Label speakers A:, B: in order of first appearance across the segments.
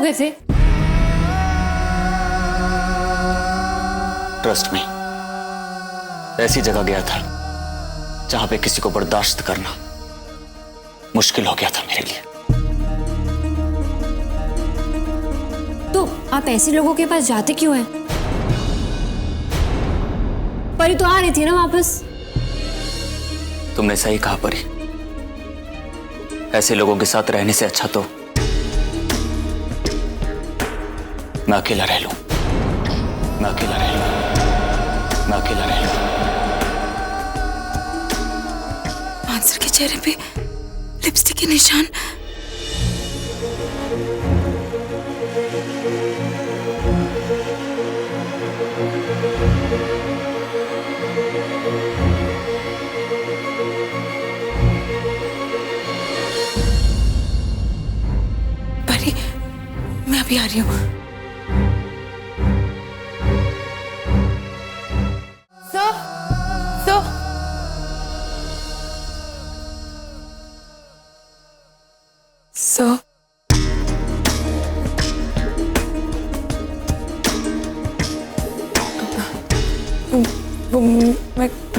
A: वैसे?
B: ट्रस्ट में ऐसी जगह गया था जहां पे किसी को बर्दाश्त करना मुश्किल हो गया था मेरे लिए।
A: तो आप ऐसे लोगों के पास जाते क्यों हैं? परी तो आ रही थी ना वापस।
B: तुमने सही कहा परी, ऐसे लोगों के साथ रहने से अच्छा तो मैं अकेला रह लूं, मैं अकेला रह लूं, मैं अकेला रह लूं।
C: मानसर के चेहरे पे लिपस्टिक के निशान। परी, मैं अभी आ रही हूँ।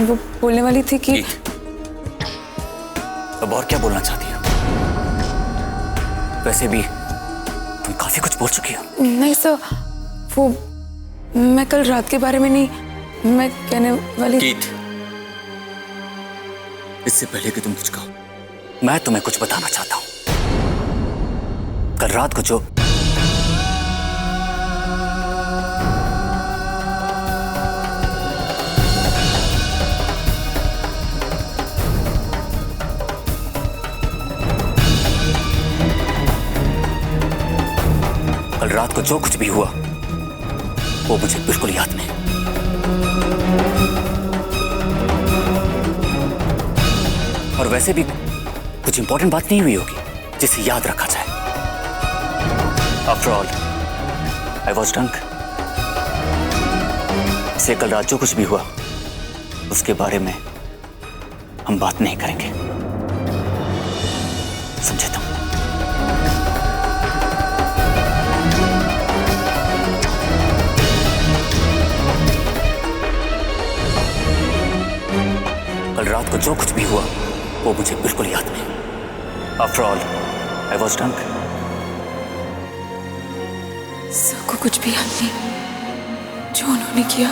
C: वो बोलने वाली थी कि
B: अब और क्या बोलना चाहती हो? वैसे भी तुम काफी कुछ बोल चुकी हो।
C: नहीं सर, वो मैं कल रात के बारे में नहीं, मैं कहने वाली।
B: कीथ, इससे पहले कि तुम कुछ कहो, मैं तुम्हें कुछ बताना चाहता हूं। कल रात को जो रात को जो कुछ भी हुआ वो मुझे बिल्कुल याद नहीं। और वैसे भी कुछ इंपॉर्टेंट बात नहीं हुई होगी जिसे याद रखा जाए। After all I was drunk. इसे कल रात जो कुछ भी हुआ उसके बारे में हम बात नहीं करेंगे, समझे तुम? कल रात को जो कुछ भी हुआ वो मुझे बिल्कुल याद नहीं। After all I was drunk.
C: सबको कुछ भी याद नहीं जो उन्होंने किया,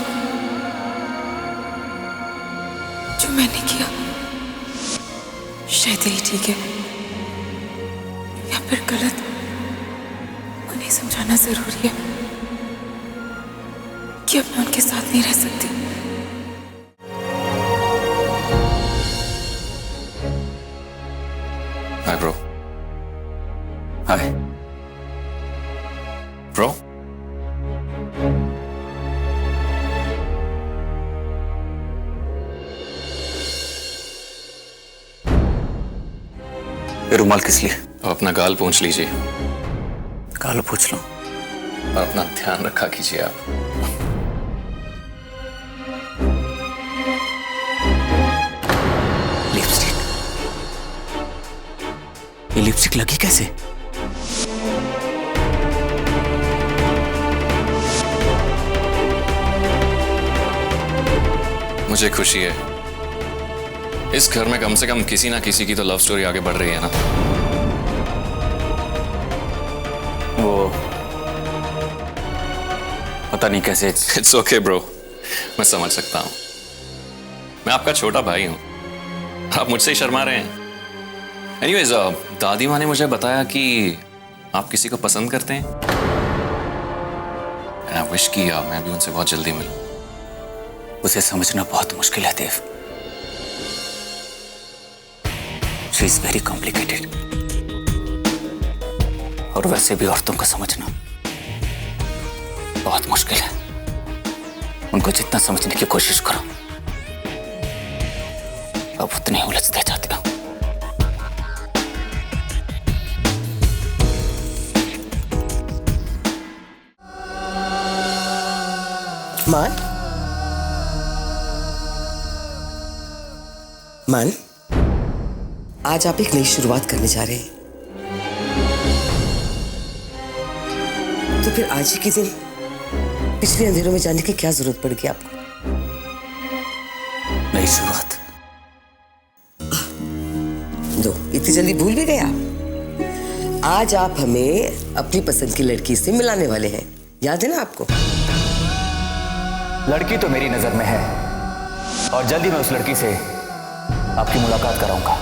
C: जो मैंने किया। शायद यही ठीक है, या फिर गलत। उन्हें समझाना जरूरी है कि अब मैं उनके साथ नहीं रह सकती।
D: Hi, bro. Hi. Bro?
B: ये रुमाल किस लिए?
D: अब अपना गाल पोंछ लीजिए
B: गाल पूछ लो
D: और अपना ध्यान रखा कीजिए आप।
B: लिपस्टिक, ये लिपस्टिक लगी कैसे?
D: मुझे खुशी है, इस घर में कम से कम किसी ना किसी की तो लव स्टोरी आगे बढ़ रही है ना।
B: वो पता नहीं कैसे।
D: इट्स ओके ब्रो, मैं समझ सकता हूं। मैं आपका छोटा भाई हूं, आप मुझसे ही शर्मा रहे हैं। एनीवेज, दादी माँ ने मुझे बताया कि आप किसी को पसंद करते हैं। आई विश कि मैं भी उनसे बहुत जल्दी मिलूं।
B: उसे समझना बहुत मुश्किल है Dev. She is very complicated. और वैसे भी औरतों को समझना बहुत मुश्किल है। उनको जितना समझने की कोशिश करो अब उतने उलझते जाते हो।
E: मान, आज आप एक नई शुरुआत करने जा रहे हैं। फिर आज ही के दिन पिछले अंधेरों में जाने की क्या जरूरत पड़ गई आपको?
B: नई शुरुआत।
E: दो, इतनी जल्दी भूल भी गए आप? आज आप हमें अपनी पसंद की लड़की से मिलाने वाले हैं, याद है ना आपको?
B: लड़की तो मेरी नजर में है और जल्दी मैं उस लड़की से आपकी मुलाकात कराऊंगा,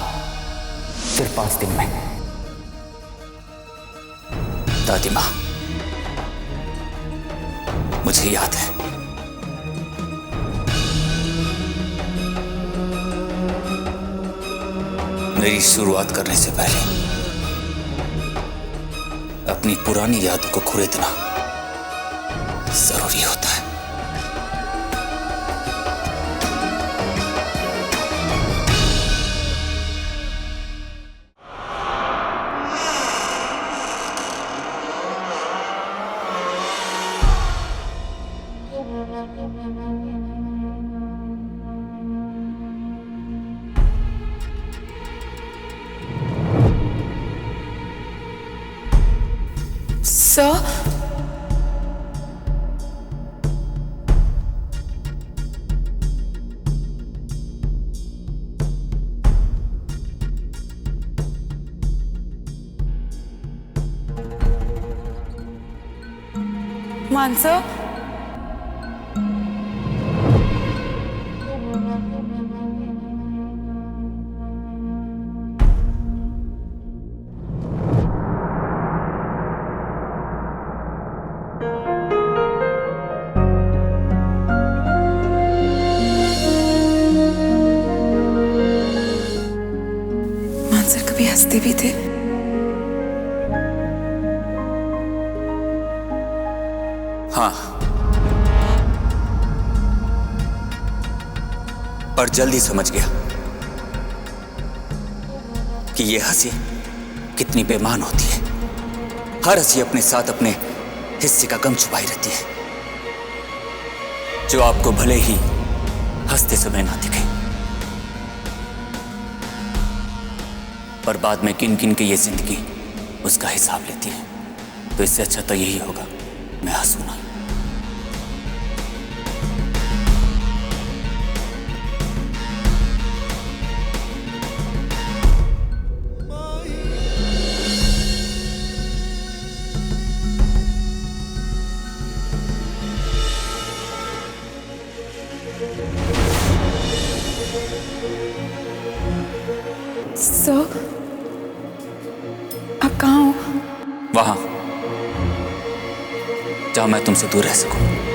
B: सिर्फ 5 दिन में। दादी माँ, मुझे याद है मेरी शुरुआत करने से पहले अपनी पुरानी यादों को खुरेदना जरूरी होता है।
C: सर, मानसा, मानसर कभी हंसते भी थे।
B: हाँ, पर जल्दी समझ गया कि ये हंसी कितनी बेईमान होती है। हर हंसी अपने साथ अपने हिस्से का गम छुपाई रहती है, जो आपको भले ही हंसते समय ना दिखे, पर बाद में किन किन की ये जिंदगी उसका हिसाब लेती है। तो इससे अच्छा तो यही होगा मैं हंसूं ना।
C: सर, आप कहाँ हो?
B: वहां जहां मैं तुमसे दूर रह सकूं।